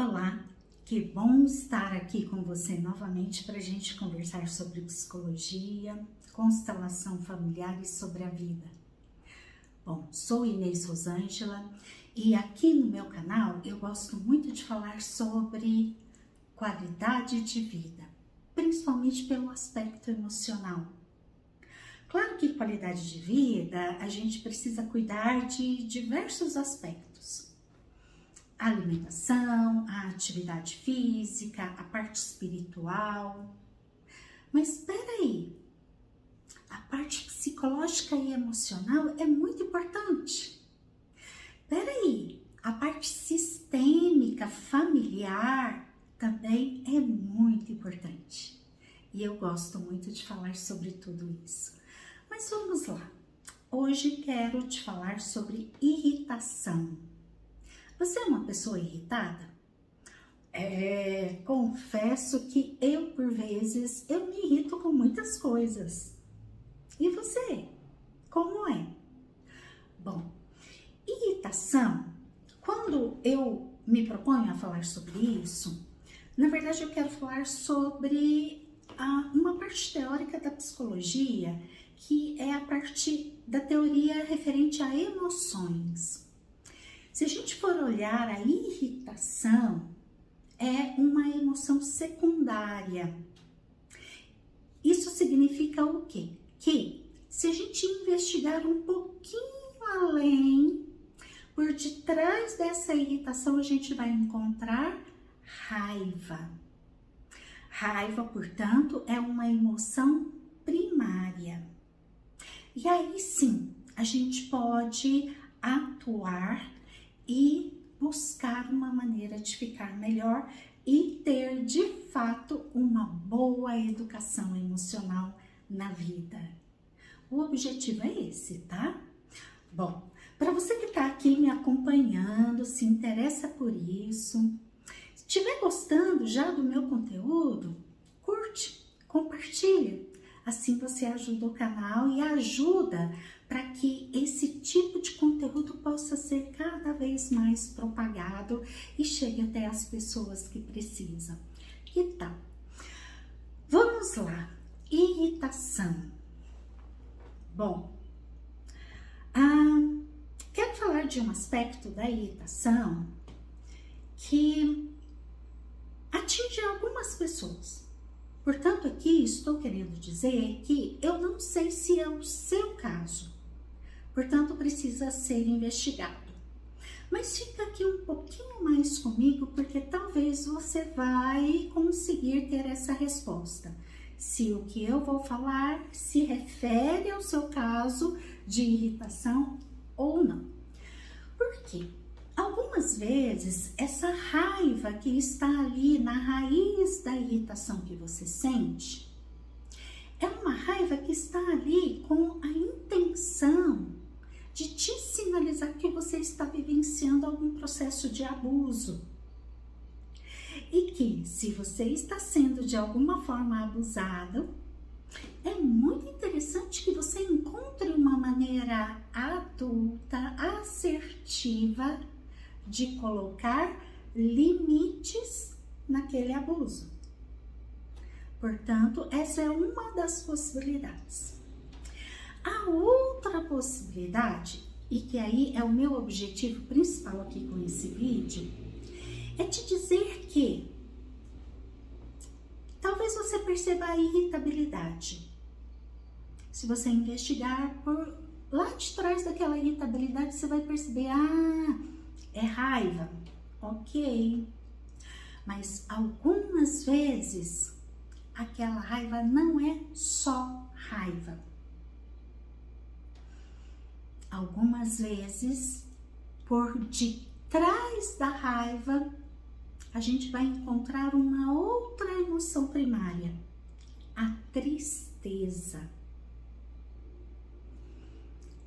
Olá, que bom estar aqui com você novamente para a gente conversar sobre psicologia, constelação familiar e sobre a vida. Bom, sou Inês Rosângela e aqui no meu canal eu gosto muito de falar sobre qualidade de vida, principalmente pelo aspecto emocional. Claro que qualidade de vida a gente precisa cuidar de diversos aspectos. A alimentação, a atividade física, a parte espiritual. Mas espera aí, a parte psicológica e emocional é muito importante. Espera aí, a parte sistêmica, familiar também é muito importante. E eu gosto muito de falar sobre tudo isso. Mas vamos lá, hoje quero te falar sobre irritação. Você é uma pessoa irritada? Confesso que eu, por vezes, eu me irrito com muitas coisas. E você? Como é? Bom, irritação, quando eu me proponho a falar sobre isso, na verdade eu quero falar sobre uma parte teórica da psicologia, que é a parte da teoria referente a emoções. Se a gente for olhar, a irritação é uma emoção secundária. Isso significa o quê? Que se a gente investigar um pouquinho além, por detrás dessa irritação a gente vai encontrar raiva. Raiva, portanto, é uma emoção primária. E aí sim, a gente pode atuar e buscar uma maneira de ficar melhor e ter de fato uma boa educação emocional na vida. O objetivo é esse, tá? Bom, para você que está aqui me acompanhando, se interessa por isso, se estiver gostando já do meu conteúdo, curte, compartilha. Assim você ajuda o canal e ajuda para que esse tipo de conteúdo possa ser cada vez mais propagado e chegue até as pessoas que precisam. Que tal? Vamos lá. Irritação. Bom, quero falar de um aspecto da irritação que atinge algumas pessoas. Portanto, aqui estou querendo dizer que eu não sei se é o seu caso, portanto, precisa ser investigado. Mas fica aqui um pouquinho mais comigo, porque talvez você vai conseguir ter essa resposta. Se o que eu vou falar se refere ao seu caso de irritação ou não. Por quê? Algumas vezes, essa raiva que está ali na raiz da irritação que você sente, é uma raiva que está ali com a intenção de te sinalizar que você está vivenciando algum processo de abuso. E que, se você está sendo de alguma forma abusado, é muito interessante que você encontre uma maneira adulta, assertiva, de colocar limites naquele abuso. Portanto, essa é uma das possibilidades. A outra possibilidade, e que aí é o meu objetivo principal aqui com esse vídeo, é te dizer que talvez você perceba a irritabilidade. Se você investigar por lá de trás daquela irritabilidade, você vai perceber, é raiva, ok, mas algumas vezes aquela raiva não é só raiva. Algumas vezes, por detrás da raiva, a gente vai encontrar uma outra emoção primária, a tristeza.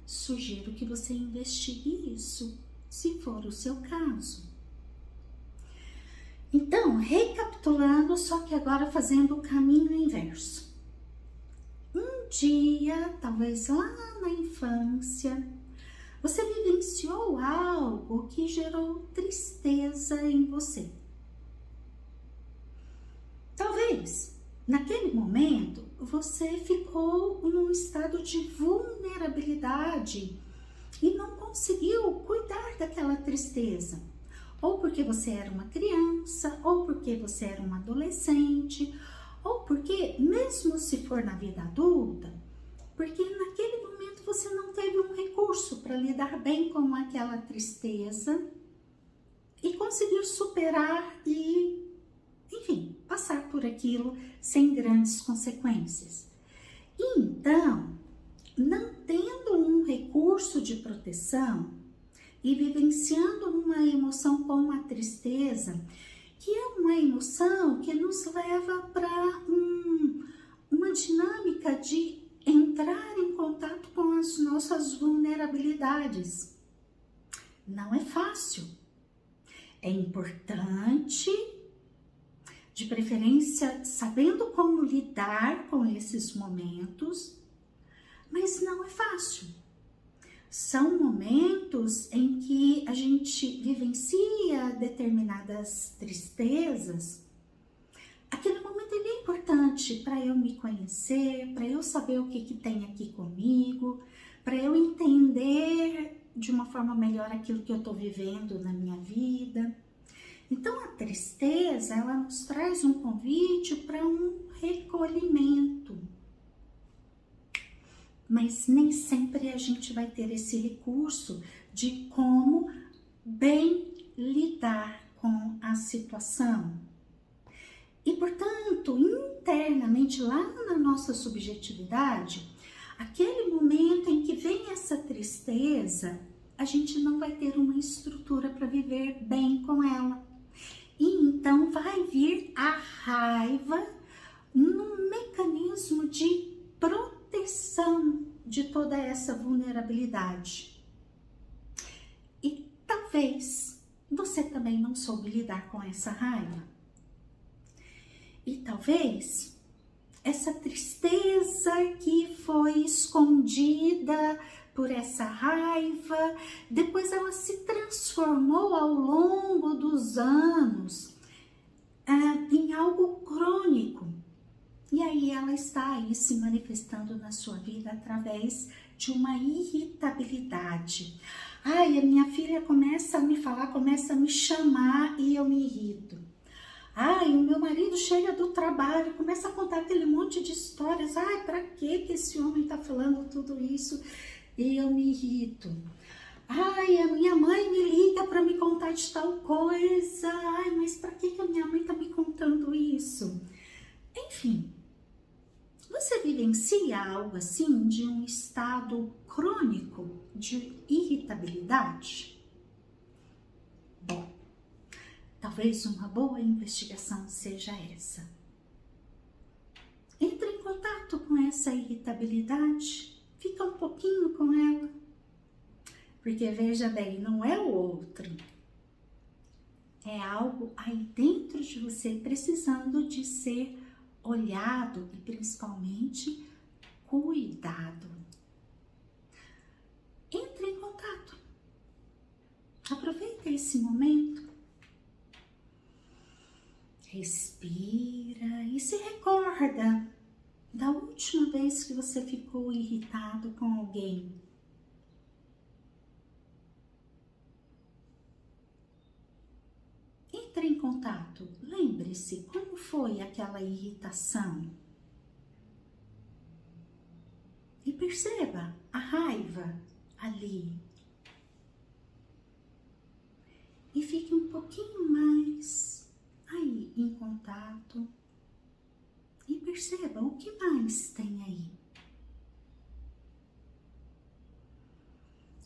Sugiro que você investigue isso, se for o seu caso. Então, recapitulando, só que agora fazendo o caminho inverso. Um dia, talvez lá na infância, você vivenciou algo que gerou tristeza em você. talvez naquele momento você ficou num estado de vulnerabilidade e não conseguiu cuidar daquela tristeza. Ou porque você era uma criança, ou porque você era um adolescente, ou porque, mesmo se for na vida adulta, porque naquele momento você não teve um recurso para lidar bem com aquela tristeza e conseguir superar e, enfim, passar por aquilo sem grandes consequências. Então, não tendo um recurso de proteção e vivenciando uma emoção como a tristeza, que é uma emoção que nos leva para uma dinâmica de entrar em contato com as nossas vulnerabilidades. Não é fácil. É importante, de preferência, sabendo como lidar com esses momentos, mas não é fácil. São momentos em que a gente vivencia determinadas tristezas. Aquele momento ele é importante para eu me conhecer, para eu saber o que tem aqui comigo, para eu entender de uma forma melhor aquilo que eu estou vivendo na minha vida. Então a tristeza, ela nos traz um convite para um recolhimento. Mas nem sempre a gente vai ter esse recurso de como bem lidar com a situação. E, portanto, internamente, lá na nossa subjetividade, aquele momento em que vem essa tristeza, a gente não vai ter uma estrutura para viver bem com ela. E então vai vir a raiva num mecanismo de proteção de toda essa vulnerabilidade. E talvez você também não soube lidar com essa raiva. E talvez essa tristeza que foi escondida por essa raiva, depois ela se transformou ao longo dos anos em algo crônico. E aí ela está aí se manifestando na sua vida através de uma irritabilidade. Ai, a minha filha começa a me falar, começa a me chamar e eu me irrito. Ai, o meu marido chega do trabalho, começa a contar aquele monte de histórias. Ai, pra que esse homem tá falando tudo isso? E eu me irrito. Ai, a minha mãe me liga para me contar de tal coisa. Ai, mas pra que a minha mãe tá me contando isso? Enfim, você vivencia algo assim de um estado crônico de irritabilidade? Bom, talvez uma boa investigação seja essa. Entre em contato com essa irritabilidade, fica um pouquinho com ela. Porque veja bem, não é o outro. É algo aí dentro de você precisando de ser olhado e principalmente cuidado. Entre em contato. Aproveita esse momento. Respira e se recorda da última vez que você ficou irritado com alguém. Entre em contato, lembre-se como foi aquela irritação. E perceba a raiva ali. E fique um pouquinho mais aí em contato. E perceba o que mais tem aí.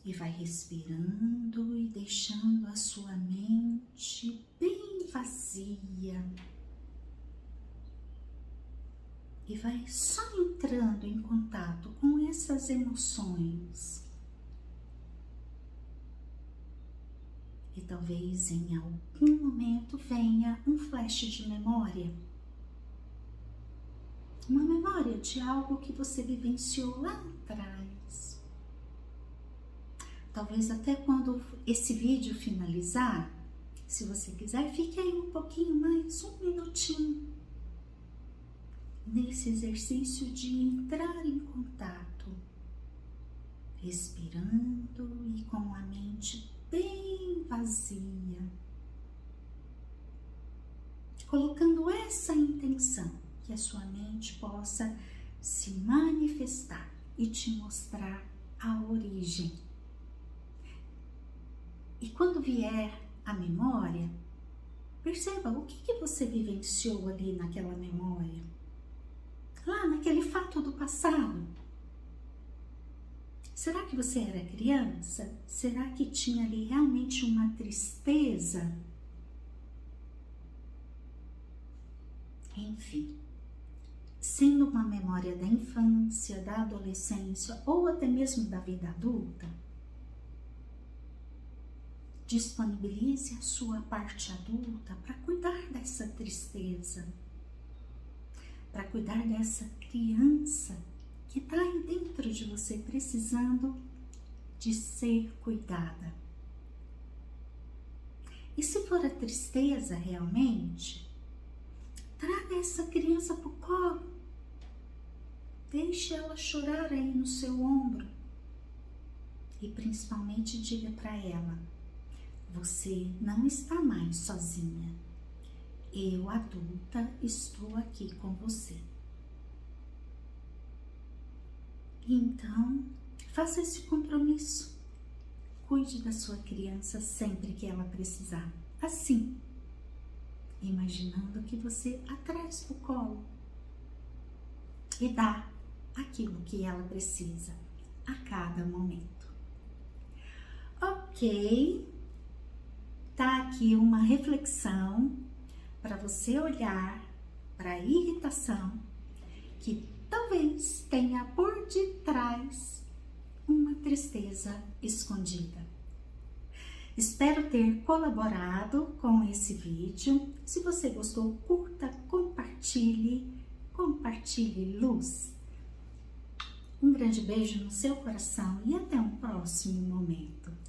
E vai respirando e deixando a sua mente bem vazia. E vai só entrando em contato com essas emoções. E talvez em algum momento venha um flash de memória. Uma memória de algo que você vivenciou lá atrás. Talvez até quando esse vídeo finalizar, se você quiser, fique aí um pouquinho mais, um minutinho. nesse exercício de entrar em contato, respirando e com a mente bem vazia, colocando essa intenção, que a sua mente possa se manifestar e te mostrar a origem. E quando vier a memória, perceba o que você vivenciou ali naquela memória, lá naquele fato do passado. Será que você era criança? Será que tinha ali realmente uma tristeza? Enfim, sendo uma memória da infância, da adolescência ou até mesmo da vida adulta, disponibilize a sua parte adulta para cuidar dessa tristeza, para cuidar dessa criança que está aí dentro de você precisando de ser cuidada. E se for a tristeza realmente, traga essa criança para o colo, deixe ela chorar aí no seu ombro e principalmente diga para ela: você não está mais sozinha. Eu, adulta, estou aqui com você. Então, faça esse compromisso. Cuide da sua criança sempre que ela precisar. Assim, imaginando que você a traz para o colo e dá aquilo que ela precisa a cada momento. Ok? Tá aqui uma reflexão para você olhar para a irritação que talvez tenha por detrás uma tristeza escondida. Espero ter colaborado com esse vídeo. Se você gostou, curta, compartilhe luz. Um grande beijo no seu coração e até um próximo momento.